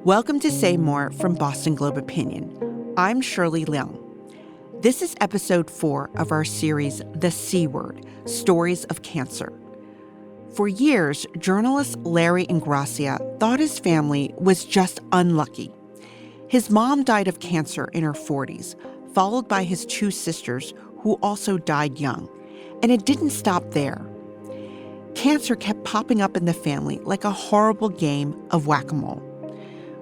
Welcome to Say More from Boston Globe Opinion. I'm Shirley Leung. This is episode 4 of our series, The C Word, Stories of Cancer. For years, journalist Larry Ingrassia thought his family was just unlucky. His mom died of cancer in her 40s, followed by his 2 sisters, who also died young. And it didn't stop there. Cancer kept popping up in the family like a horrible game of whack-a-mole.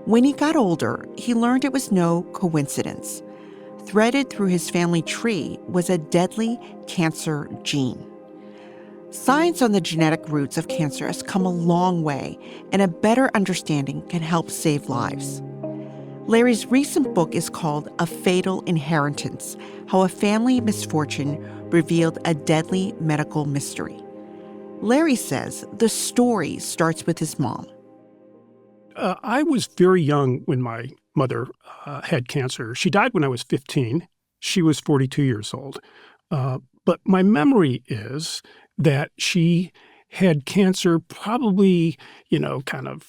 When he got older, he learned it was no coincidence. Threaded through his family tree was a deadly cancer gene. Science on the genetic roots of cancer has come a long way, and a better understanding can help save lives. Larry's recent book is called A Fatal Inheritance: How a Family Misfortune Revealed a Deadly Medical Mystery. Larry says the story starts with his mom. I was very young when my mother had cancer. She died when I was 15. She was 42 years old. But my memory is that she had cancer probably, kind of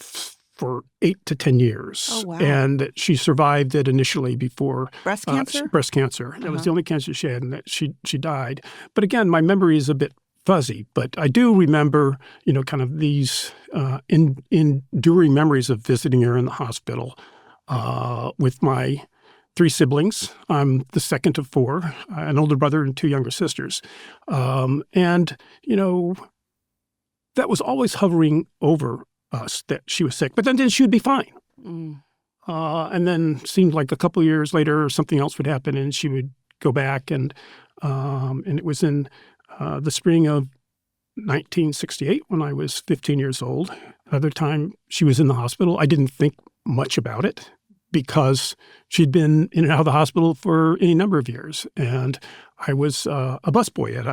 for 8 to 10 years. Oh, wow. And she survived it initially before. Breast cancer? Breast cancer. That was the only cancer she had, and that she died. But again, my memory is a bit fuzzy, but I do remember, kind of these enduring memories of visiting her in the hospital with my 3 siblings. I'm the second of 4, an older brother and 2 younger sisters. And that was always hovering over us, that she was sick, but then she would be fine. And then seemed like a couple of years later, something else would happen and she would go back. And it was in the spring of 1968 when I was 15 years old. Another time she was in the hospital. I didn't think much about it because she'd been in and out of the hospital for any number of years. And I was a busboy at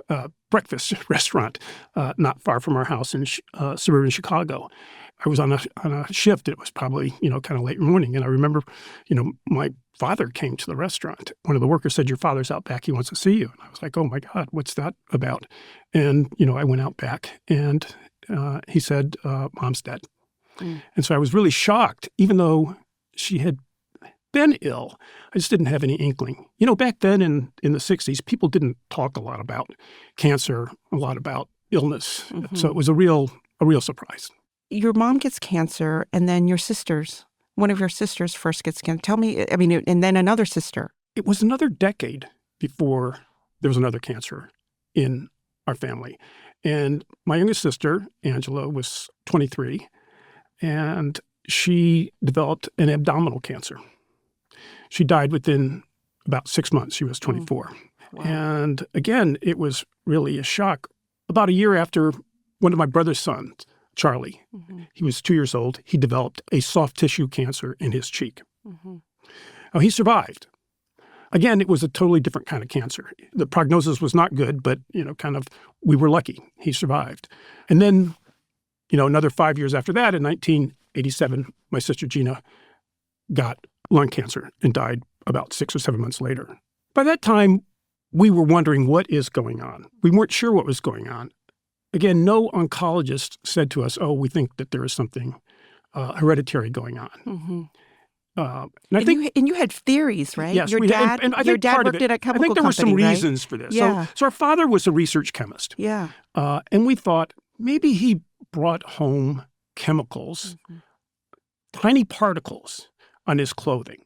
a breakfast restaurant not far from our house in suburban Chicago. I was on a shift. It was probably, kind of late morning. And I remember, my father came to the restaurant. One of the workers said, "Your father's out back. He wants to see you." And I was like, "Oh, my God, what's that about?" And, I went out back and he said, "Mom's dead." And so I was really shocked, even though she had been ill. I just didn't have any inkling. Back then in the 60s, people didn't talk a lot about cancer, a lot about illness. So it was a real surprise. Your mom gets cancer, and then one of your sisters first gets cancer. Tell me, and then another sister. It was another decade before there was another cancer in our family. And my youngest sister, Angela, was 23, and she developed an abdominal cancer. She died within about 6 months. She was 24. Wow. And again, it was really a shock. About a year after one of my brother's sons, Charlie, he was 2 years old, he developed a soft tissue cancer in his cheek. Now, he survived. Again, it was a totally different kind of cancer. The prognosis was not good, but, we were lucky. He survived. And then, another 5 years after that, in 1987, my sister Gina got lung cancer and died about 6 or 7 months later. By that time, we were wondering what is going on. We weren't sure what was going on. Again, no oncologist said to us, "Oh, we think that there is something hereditary going on." And you had theories, right? Yes, your dad worked at a chemical company, I think there were some right? reasons for this. Yeah. So our father was a research chemist. Yeah. And we thought maybe he brought home chemicals, tiny particles on his clothing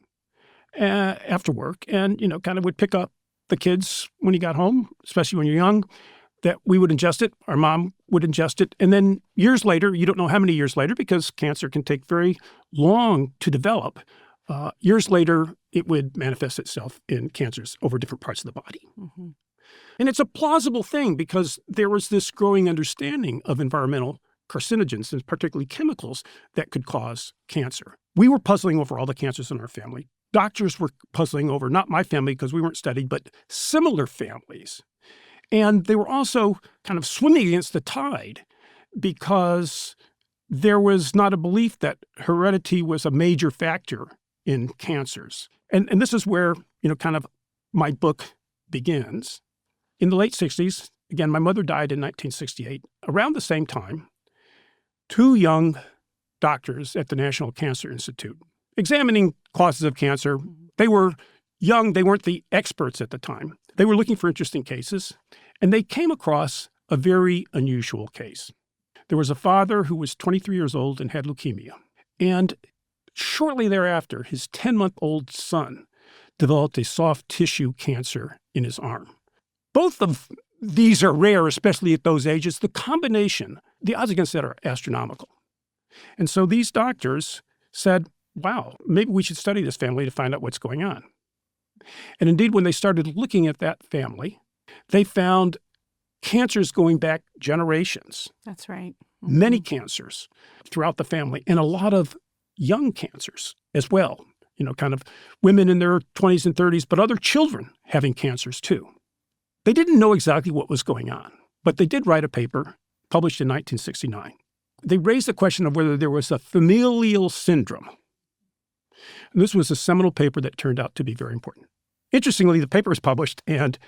after work, and, kind of would pick up the kids when he got home, especially when you're young, that we would ingest it, our mom would ingest it, and then years later, you don't know how many years later, because cancer can take very long to develop. Years later, it would manifest itself in cancers over different parts of the body. And it's a plausible thing because there was this growing understanding of environmental carcinogens, and particularly chemicals, that could cause cancer. We were puzzling over all the cancers in our family. Doctors were puzzling over, not my family because we weren't studied, but similar families. And they were also kind of swimming against the tide because there was not a belief that heredity was a major factor in cancers. And this is where, kind of my book begins. In the late 60s, again, my mother died in 1968. Around the same time, 2 young doctors at the National Cancer Institute examining causes of cancer. They were young. They weren't the experts at the time. They were looking for interesting cases, and they came across a very unusual case. There was a father who was 23 years old and had leukemia. And shortly thereafter, his 10-month-old son developed a soft tissue cancer in his arm. Both of these are rare, especially at those ages. The combination, the odds against that are astronomical. And so these doctors said, wow, maybe we should study this family to find out what's going on. And indeed, when they started looking at that family, they found cancers going back generations. That's right. Many cancers throughout the family, and a lot of young cancers as well. Kind of women in their 20s and 30s, but other children having cancers too. They didn't know exactly what was going on, but they did write a paper published in 1969. They raised the question of whether there was a familial syndrome. And this was a seminal paper that turned out to be very important. Interestingly, the paper was published, and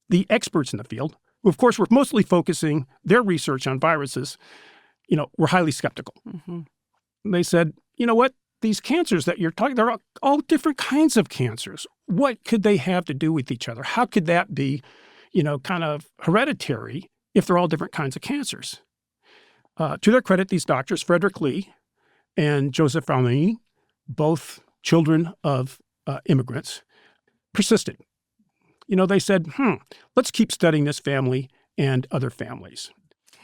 the experts in the field, who of course were mostly focusing their research on viruses, were highly skeptical. And they said, you know what? These cancers that you're talking, they're all different kinds of cancers. What could they have to do with each other? How could that be, kind of hereditary if they're all different kinds of cancers? To their credit, these doctors, Frederick Lee and Joseph Valmini, both children of immigrants, persisted. They said, let's keep studying this family and other families.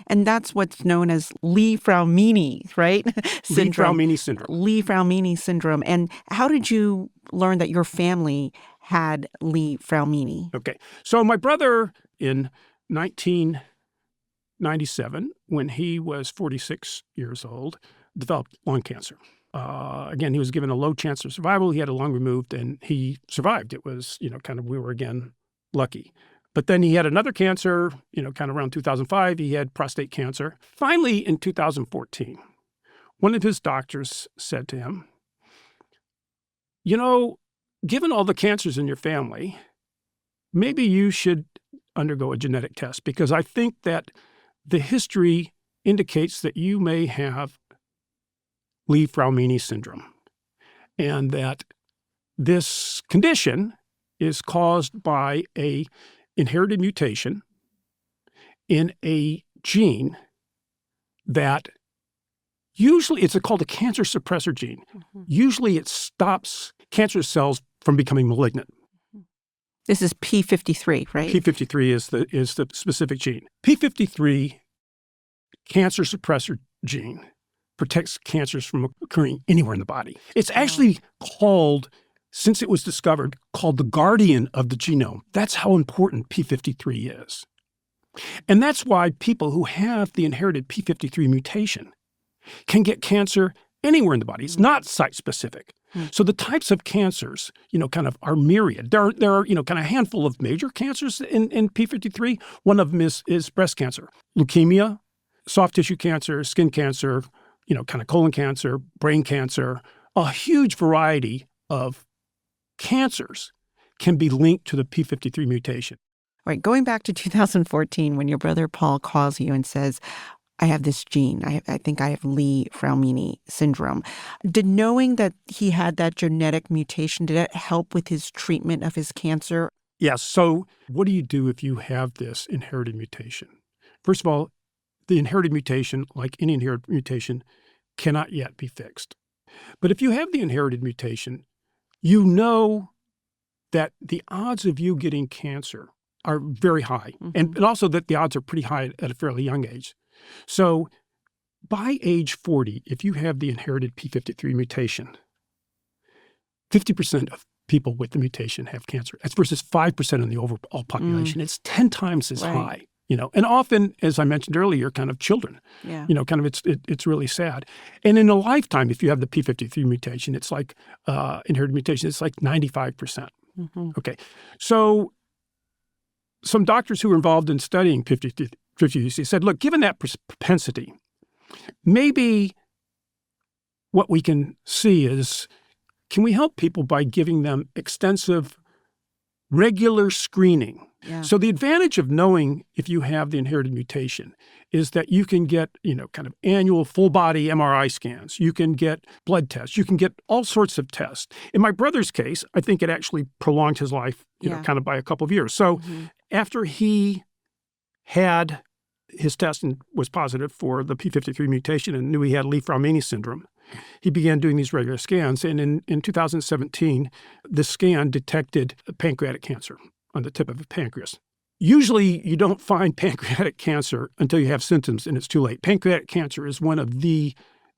And that's what's known as Lee-Fraumeni, right? Syndrome. Lee-Fraumeni syndrome. Lee-Fraumeni syndrome. And how did you learn that your family had Lee-Fraumeni? Okay. So my brother in 1997, when he was 46 years old, developed lung cancer. Again, he was given a low chance of survival. He had a lung removed, and he survived. It was, we were again lucky. But then he had another cancer, kind of around 2005. He had prostate cancer. Finally, in 2014, one of his doctors said to him, given all the cancers in your family, maybe you should undergo a genetic test, because I think that the history indicates that you may have Lee-Fraumeni syndrome, and that this condition is caused by a inherited mutation in a gene that usually, it's called a cancer suppressor gene. Usually it stops cancer cells from becoming malignant. This is P53, right? P53 is the specific gene. P53 cancer suppressor gene protects cancers from occurring anywhere in the body. It's actually called, since it was discovered, called the guardian of the genome. That's how important P53 is. And that's why people who have the inherited P53 mutation can get cancer anywhere in the body. It's not site-specific. So the types of cancers, kind of are myriad. There are, kind of a handful of major cancers in P53. One of them is breast cancer, leukemia, soft tissue cancer, skin cancer, kind of colon cancer, brain cancer. A huge variety of cancers can be linked to the P53 mutation. Right. Going back to 2014, when your brother Paul calls you and says, I have this gene, I think I have Lee-Fraumeni syndrome. Did knowing that he had that genetic mutation, did that help with his treatment of his cancer? Yes. So what do you do if you have this inherited mutation? First of all, the inherited mutation, like any inherited mutation, cannot yet be fixed. But if you have the inherited mutation, you know that the odds of you getting cancer are very high, and also that the odds are pretty high at a fairly young age. So by age 40, if you have the inherited P53 mutation, 50% of people with the mutation have cancer. That's versus 5% in the overall population. It's 10 times as high. And often, as I mentioned earlier, kind of children, it's really sad. And in a lifetime, if you have the P53 mutation, it's like inherited mutation, it's like 95%. Okay. So some doctors who were involved in studying P53 said, look, given that propensity, maybe what we can see is, can we help people by giving them extensive, regular screening Yeah. So the advantage of knowing if you have the inherited mutation is that you can get, kind of annual full body MRI scans. You can get blood tests. You can get all sorts of tests. In my brother's case, I think it actually prolonged his life, kind of by a couple of years. So after he had his test and was positive for the P53 mutation and knew he had Leigh-Fraumeni syndrome, he began doing these regular scans. And in 2017, the scan detected pancreatic cancer on the tip of the pancreas. Usually, you don't find pancreatic cancer until you have symptoms and it's too late. Pancreatic cancer is one of the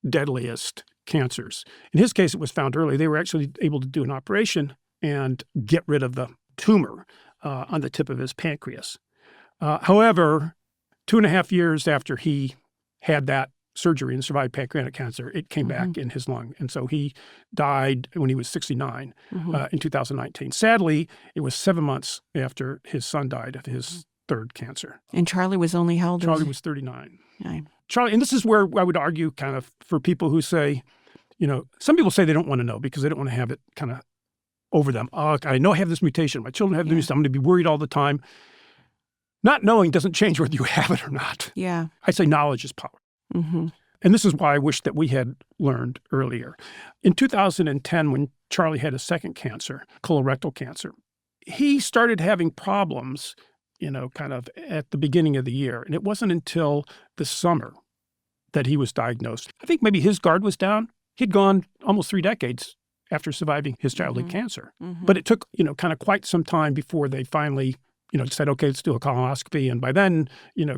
deadliest cancers. In his case, it was found early. They were actually able to do an operation and get rid of the tumor on the tip of his pancreas. However, 2.5 years after he had that surgery and survived pancreatic cancer, it came back in his lung. And so he died when he was 69 in 2019. Sadly, it was 7 months after his son died of his third cancer. And Charlie was only how old? Charlie was 39. Yeah. Charlie, and this is where I would argue kind of for people who say, some people say they don't want to know because they don't want to have it kind of over them. Oh, I know I have this mutation. My children have this mutation. I'm going to be worried all the time. Not knowing doesn't change whether you have it or not. Yeah. I say knowledge is power. And this is why I wish that we had learned earlier. In 2010, when Charlie had his second cancer, colorectal cancer, he started having problems, kind of at the beginning of the year. And it wasn't until the summer that he was diagnosed. I think maybe his guard was down. He'd gone almost 3 decades after surviving his childhood cancer. But it took, kind of quite some time before they finally, said, okay, let's do a colonoscopy. And by then,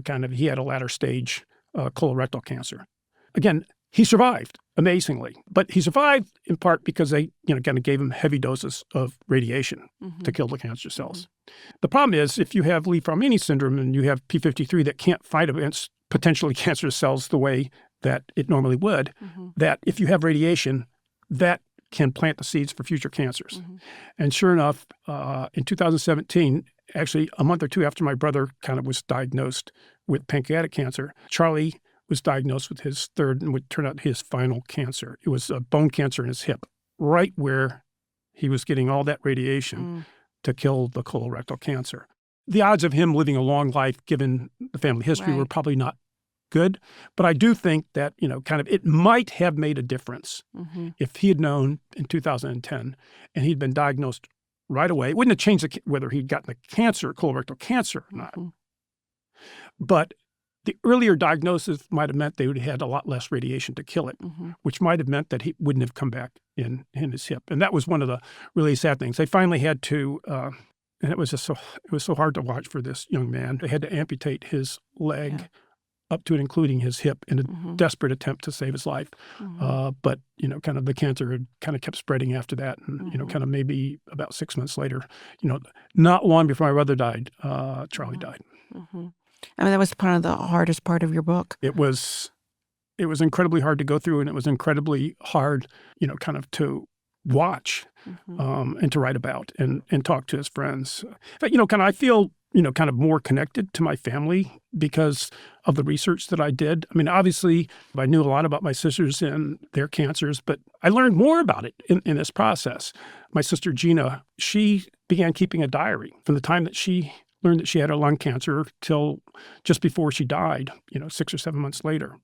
kind of he had a latter stage colorectal cancer. Again, he survived amazingly, but he survived in part because they, kind of gave him heavy doses of radiation to kill the cancer cells. The problem is if you have Leigh-Fraumeni syndrome and you have P53 that can't fight against potentially cancerous cells the way that it normally would, that if you have radiation, that can plant the seeds for future cancers. And sure enough, in 2017, actually a month or two after my brother kind of was diagnosed with pancreatic cancer, Charlie was diagnosed with his third and would turn out his final cancer. It was a bone cancer in his hip, right where he was getting all that radiation to kill the colorectal cancer. The odds of him living a long life, given the family history, were probably not good. But I do think that, kind of it might have made a difference if he had known in 2010 and he'd been diagnosed right away. It wouldn't have changed whether he'd gotten the cancer, colorectal cancer or not. But the earlier diagnosis might have meant they would have had a lot less radiation to kill it, which might have meant that he wouldn't have come back in his hip. And that was one of the really sad things. They finally had to, and it was so hard to watch for this young man. They had to amputate his leg up to and including his hip in a desperate attempt to save his life. But, kind of the cancer had kind of kept spreading after that. And, kind of maybe about 6 months later, not long before my brother died, Charlie died. I mean, that was part of the hardest part of your book. It was incredibly hard to go through, and it was incredibly hard, kind of to watch and to write about and talk to his friends. But, kind of I feel, kind of more connected to my family because of the research that I did. I mean, obviously, I knew a lot about my sisters and their cancers, but I learned more about it in this process. My sister Gina, she began keeping a diary from the time that she learned that she had a lung cancer till just before she died, 6 or 7 months later.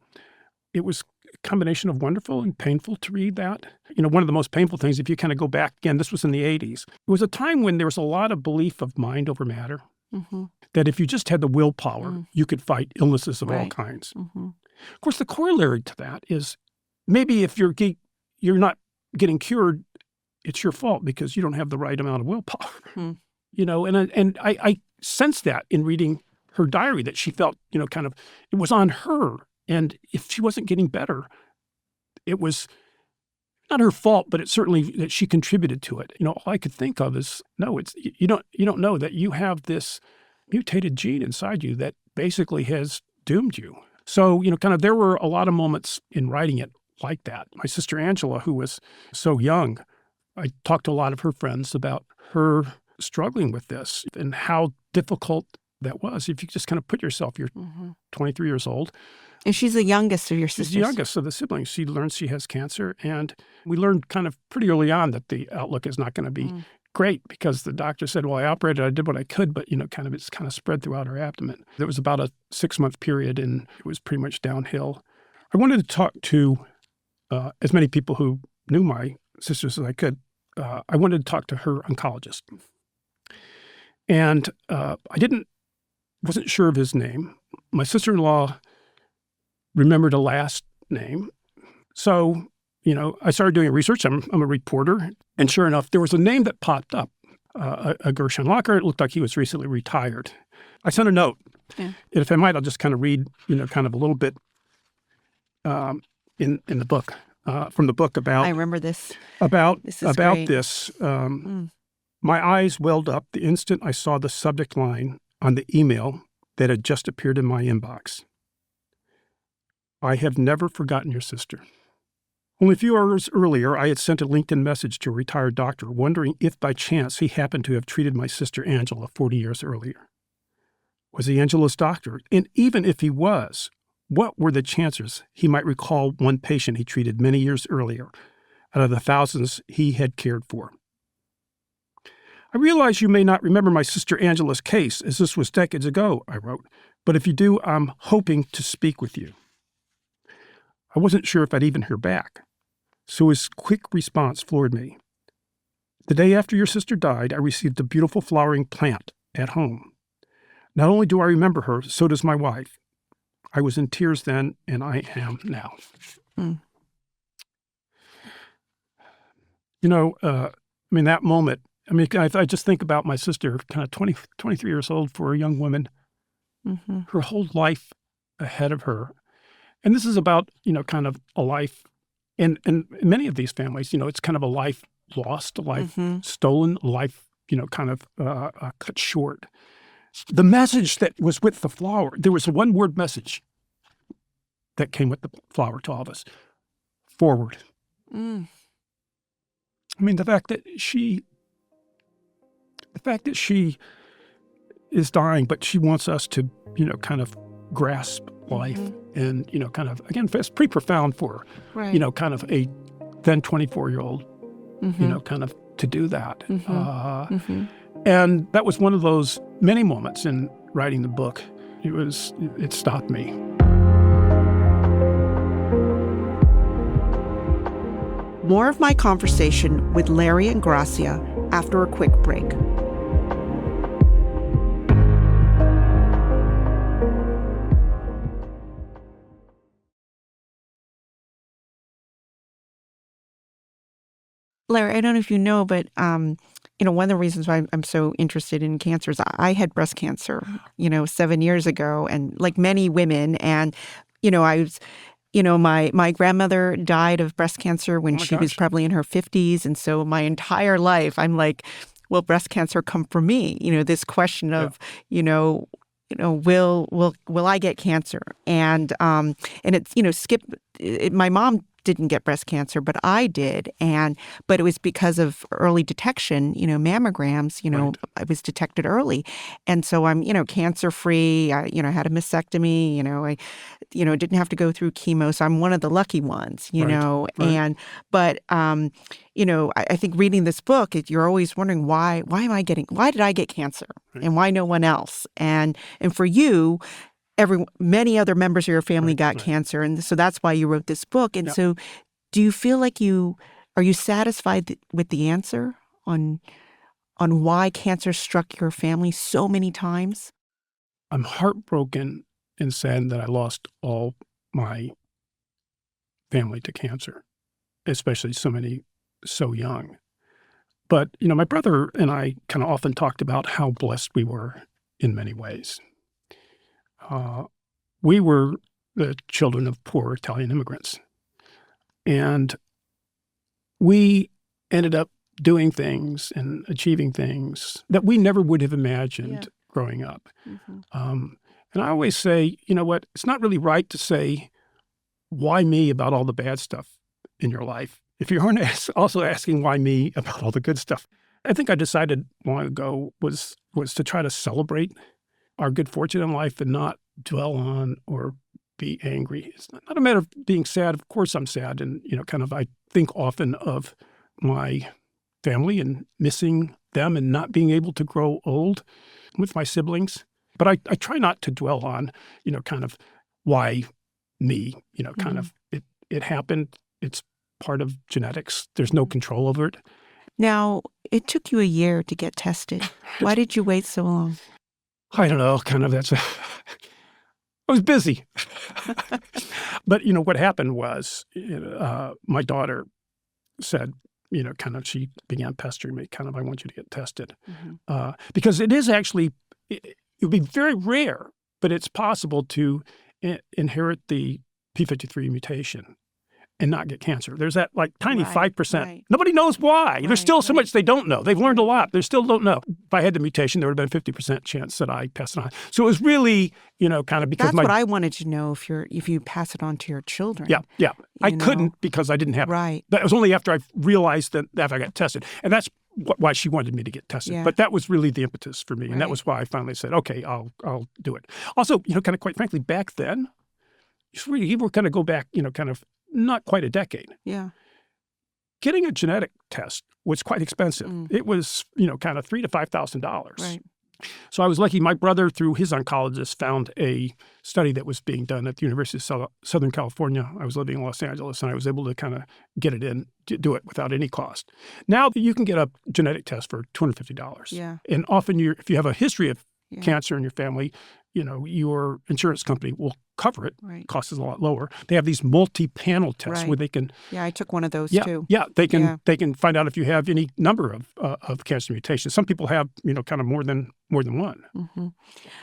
It was a combination of wonderful and painful to read that. One of the most painful things, if you kind of go back, again, this was in the 80s. It was a time when there was a lot of belief of mind over matter, that if you just had the willpower, you could fight illnesses of all kinds. Of course, the corollary to that is maybe if you're not getting cured, it's your fault because you don't have the right amount of willpower. And I sensed that in reading her diary, that she felt, kind of, it was on her. And if she wasn't getting better, it was not her fault, but it's certainly that she contributed to it. All I could think of is, no, it's you don't know that you have this mutated gene inside you that basically has doomed you. So, kind of there were a lot of moments in writing it like that. My sister Angela, who was so young, I talked to a lot of her friends about her struggling with this and how difficult that was. If you just kind of put yourself, you're 23 years old. And she's the youngest of your sisters. She's the youngest of the siblings. She learns she has cancer. And we learned kind of pretty early on that the outlook is not going to be great because the doctor said, well, I operated, I did what I could, but, it's kind of spread throughout her abdomen. There was about a 6-month period and it was pretty much downhill. I wanted to talk to as many people who knew my sisters as I could. I wanted to talk to her oncologist. And I wasn't sure of his name. My sister-in-law remembered a last name. So, I started doing research. I'm a reporter. And sure enough, there was a name that popped up, a Gershon Locker. It looked like he was recently retired. I sent a note. Yeah. And if I might, I'll just kind of read, kind of a little bit in the book, from the book about... I remember this. About great. this. My eyes welled up the instant I saw the subject line on the email that had just appeared in my inbox. I have never forgotten your sister. Only a few hours earlier, I had sent a LinkedIn message to a retired doctor wondering if by chance he happened to have treated my sister Angela 40 years earlier. Was he Angela's doctor? And even if he was, what were the chances he might recall one patient he treated many years earlier out of the thousands he had cared for? I realize you may not remember my sister Angela's case, as this was decades ago, I wrote, but if you do, I'm hoping to speak with you. I wasn't sure if I'd even hear back, so his quick response floored me. The day after your sister died, I received a beautiful flowering plant at home. Not only do I remember her, so does my wife. I was in tears then, and I am now. That moment, I just think about my sister, kind of 23 years old for a young woman, her whole life ahead of her. And this is about, kind of a life, and in many of these families, it's kind of a life lost, a life stolen, a life, kind of cut short. The message that was with the flower, there was a one-word message that came with the flower to all of us. Forward. The fact that she is dying, but she wants us to, kind of grasp life and, kind of, again, it's pretty profound for, right. Kind of a then 24-year-old, kind of to do that. And that was one of those many moments in writing the book. It stopped me. More of my conversation with Larry Ingrassia after a quick break. Larry, I don't know if you know, but one of the reasons why I'm so interested in cancer is I had breast cancer, 7 years ago, and like many women, and I was, my grandmother died of breast cancer when she was probably in her 50s, and so my entire life I'm like, will breast cancer come for me? This question of, will I get cancer? And it's, my mom didn't get breast cancer, but I did. But it was because of early detection, mammograms, Right. I was detected early. And so I'm, cancer free. I had a mastectomy, I, didn't have to go through chemo. So I'm one of the lucky ones, Right. But I think reading this book, you're always wondering why did I get cancer Right. and why no one else? And for you, many other members of your family got cancer, and so that's why you wrote this book. And so, do you feel like are you satisfied with the answer on why cancer struck your family so many times? I'm heartbroken and saddened that I lost all my family to cancer, especially so many so young. But my brother and I kind of often talked about how blessed we were in many ways. We were the children of poor Italian immigrants. And we ended up doing things and achieving things that we never would have imagined growing up. And I always say, it's not really right to say, why me about all the bad stuff in your life, if you aren't also asking why me about all the good stuff. I think I decided long ago was to try to celebrate our good fortune in life and not dwell on or be angry. It's not a matter of being sad. Of course I'm sad. And, I think often of my family and missing them and not being able to grow old with my siblings. But I try not to dwell on, kind of why me, kind of it happened. It's part of genetics. There's no control over it. Now, it took you a year to get tested. Why did you wait so long? I don't know, kind of I was busy. But, what happened was my daughter said, kind of she began pestering me, kind of, I want you to get tested. Because it is actually, it would be very rare, but it's possible to inherit the P53 mutation and not get cancer. There's that tiny 5%. Right. Nobody knows why. There's still so much they don't know. They've learned a lot. They still don't know. If I had the mutation, there would have been a 50% chance that I passed it on. So it was really, kind of because that's what I wanted to know, if you pass it on to your children. Yeah. I couldn't because I didn't have it. Right. That was only after I realized that after I got tested. And that's why she wanted me to get tested. Yeah. But that was really the impetus for me. Right. And that was why I finally said, okay, I'll do it. Also, kind of quite frankly, back then, you were kind of go back, kind of not quite a decade. Yeah. Getting a genetic test was quite expensive. It was, kind of $3,000 to $5,000. Right. So I was lucky. My brother, through his oncologist, found a study that was being done at the University of Southern California. I was living in Los Angeles, and I was able to kind of get it in, to do it without any cost. Now you can get a genetic test for $250. Yeah. And often if you have a history of cancer in your family, your insurance company will cover it. Right. Cost is a lot lower. They have these multi-panel tests where they can. Yeah, I took one of those too. Yeah, they can find out if you have any number of cancer mutations. Some people have kind of more than one. Mm-hmm.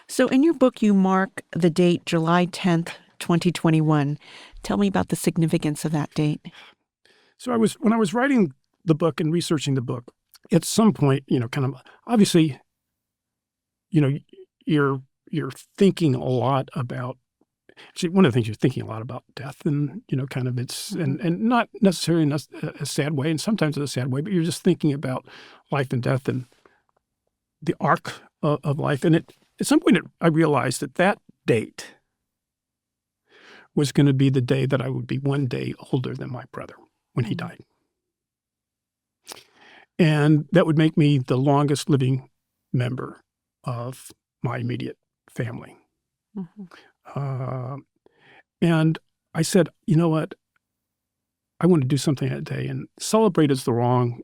So in your book, you mark the date July 10th, 2021. Tell me about the significance of that date. So when I was writing the book and researching the book, at some point, kind of obviously, you're thinking a lot about. Actually, one of the things you're thinking a lot about death, and kind of it's and not necessarily in a sad way, and sometimes in a sad way, but you're just thinking about life and death and the arc of life. And at some point, I realized that date was going to be the day that I would be one day older than my brother when he died, and that would make me the longest living member of my immediate family. And I said, you know what? I want to do something that day. And celebrate is the wrong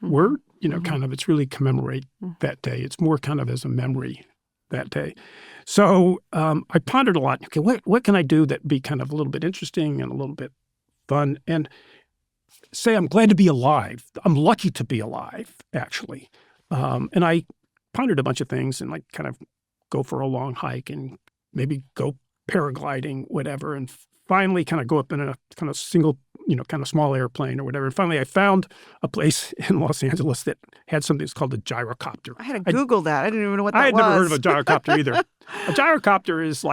word. Kind of it's really commemorate that day. It's more kind of as a memory that day. So I pondered a lot. Okay, what can I do that be kind of a little bit interesting and a little bit fun? And say I'm glad to be alive. I'm lucky to be alive, actually. And I pondered a bunch of things and kind of go for a long hike and maybe go paragliding, whatever, and finally kind of go up in a kind of single, kind of small airplane or whatever. And finally I found a place in Los Angeles that had something that's called a gyrocopter. I had to Google that. I didn't even know what that was. I had never heard of a gyrocopter either. A gyrocopter is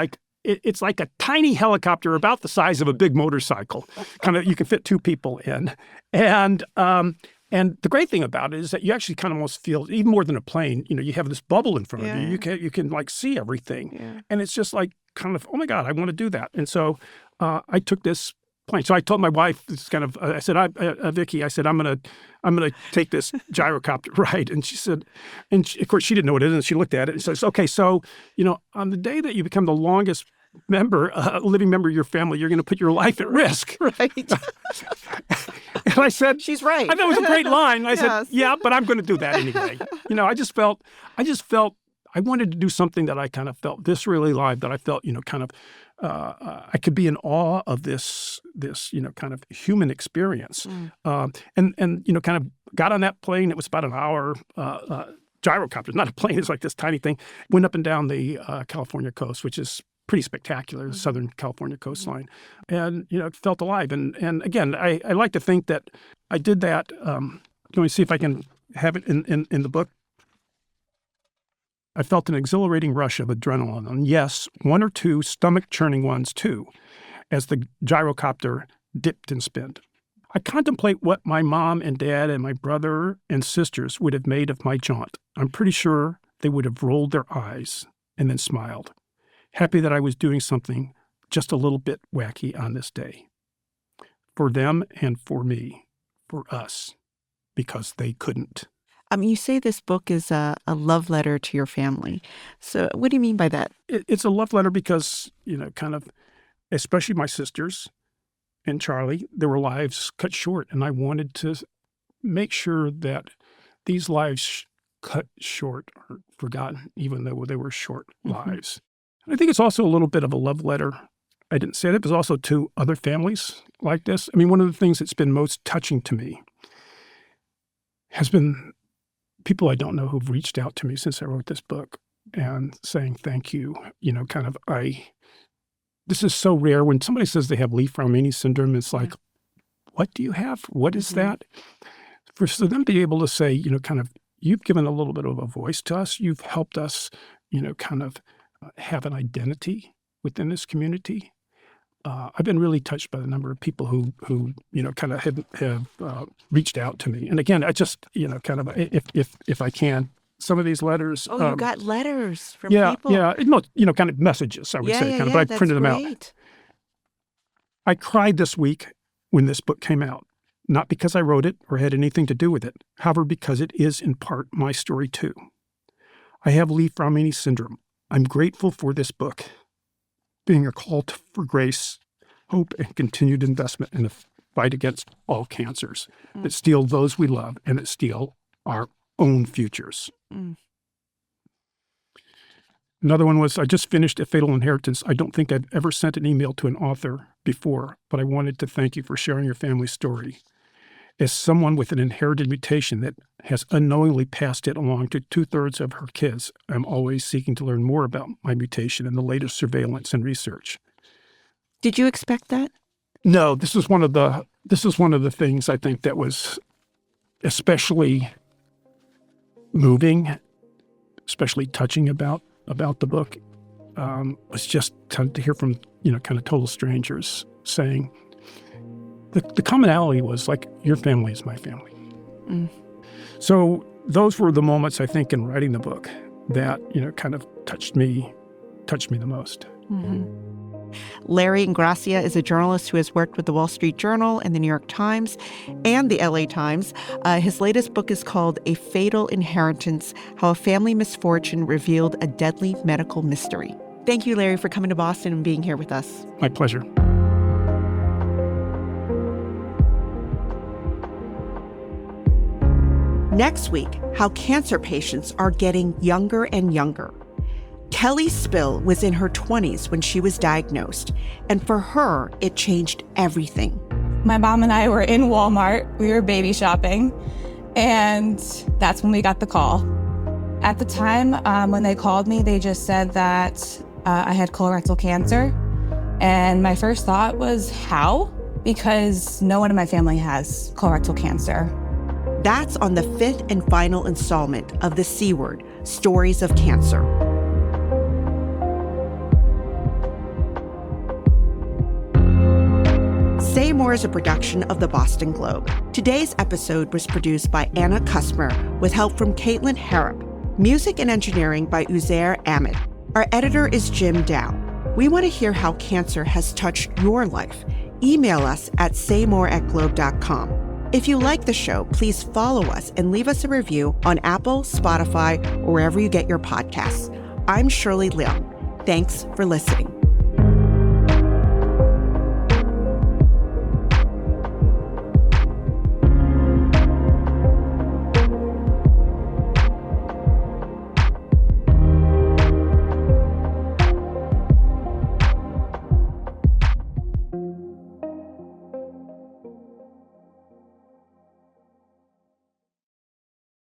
it's like a tiny helicopter about the size of a big motorcycle. Kind of, you can fit two people in. And the great thing about it is that you actually kind of almost feel, even more than a plane, you have this bubble in front of you. You can see everything. Yeah. And it's just kind of, oh my God, I want to do that. And so I took this plane. So I told my wife, this kind of, I said, Vicki, I said, I'm gonna take this gyrocopter ride. And she said, of course she didn't know what it is. And she looked at it and says, okay, so, on the day that you become the longest living member of your family, you're going to put your life at risk. Right. And I said, she's right. I thought it was a great line. I said, yeah, but I'm going to do that anyway. I just felt I wanted to do something that I kind of felt viscerally alive, that I felt, kind of, I could be in awe of this, kind of human experience. And kind of got on that plane. It was about an hour, gyrocopter, not a plane. It's like this tiny thing. Went up and down the California coast, which is pretty spectacular, the Southern California coastline, and felt alive. And again, I like to think that I did that. Let me see if I can have it in the book. I felt an exhilarating rush of adrenaline, and yes, one or two stomach-churning ones too, as the gyrocopter dipped and spinned. I contemplate what my mom and dad and my brother and sisters would have made of my jaunt. I'm pretty sure they would have rolled their eyes and then smiled, happy that I was doing something just a little bit wacky on this day. For them and for me, for us, because they couldn't. You say this book is a love letter to your family. So what do you mean by that? It's a love letter because, kind of, especially my sisters and Charlie, there were lives cut short. And I wanted to make sure that these lives cut short are forgotten, even though they were short lives. And I think it's also a little bit of a love letter. I didn't say that, but also to other families like this. I mean, one of the things that's been most touching to me has been people I don't know who've reached out to me since I wrote this book and saying thank you. This is so rare. When somebody says they have Leigh-Fraumeni syndrome, it's like, what do you have? What is that? For them to be able to say, you've given a little bit of a voice to us. You've helped us, have an identity within this community. I've been really touched by the number of people who kind of have reached out to me. And again, I just, if I can, some of these letters. Oh, you got letters from people? Yeah. No, kind of messages, I would say. But I printed them out. I cried this week when this book came out, not because I wrote it or had anything to do with it, however, because it is in part my story too. I have Leigh-Fraumeni syndrome. I'm grateful for this book being a call for grace, hope, and continued investment in the fight against all cancers that steal those we love and that steal our own futures. Another one was, I just finished A Fatal Inheritance. I don't think I've ever sent an email to an author before, but I wanted to thank you for sharing your family's story. As someone with an inherited mutation that has unknowingly passed it along to 2/3 of her kids, I'm always seeking to learn more about my mutation and the latest surveillance and research. Did you expect that? No, this is one of the things I think that was especially moving, especially touching about the book. Was just to hear from kind of total strangers saying, the commonality was like, your family is my family. So those were the moments, I think, in writing the book that, kind of touched me the most. Larry Ingrassia is a journalist who has worked with the Wall Street Journal and the New York Times and the LA Times. His latest book is called A Fatal Inheritance: How a Family Misfortune Revealed a Deadly Medical Mystery. Thank you, Larry, for coming to Boston and being here with us. My pleasure. Next week, how cancer patients are getting younger and younger. Kelly Spill was in her 20s when she was diagnosed, and for her, it changed everything. My mom and I were in Walmart. We were baby shopping, and that's when we got the call. At the time, when they called me, they just said that I had colorectal cancer, and my first thought was, how? Because no one in my family has colorectal cancer. That's on the 5th and final installment of The C Word, Stories of Cancer. Say More is a production of the Boston Globe. Today's episode was produced by Anna Kusmer with help from Caitlin Harrop. Music and engineering by Uzair Ahmed. Our editor is Jim Dow. We want to hear how cancer has touched your life. Email us at saymore@globe.com. If you like the show, please follow us and leave us a review on Apple, Spotify, or wherever you get your podcasts. I'm Shirley Leung. Thanks for listening.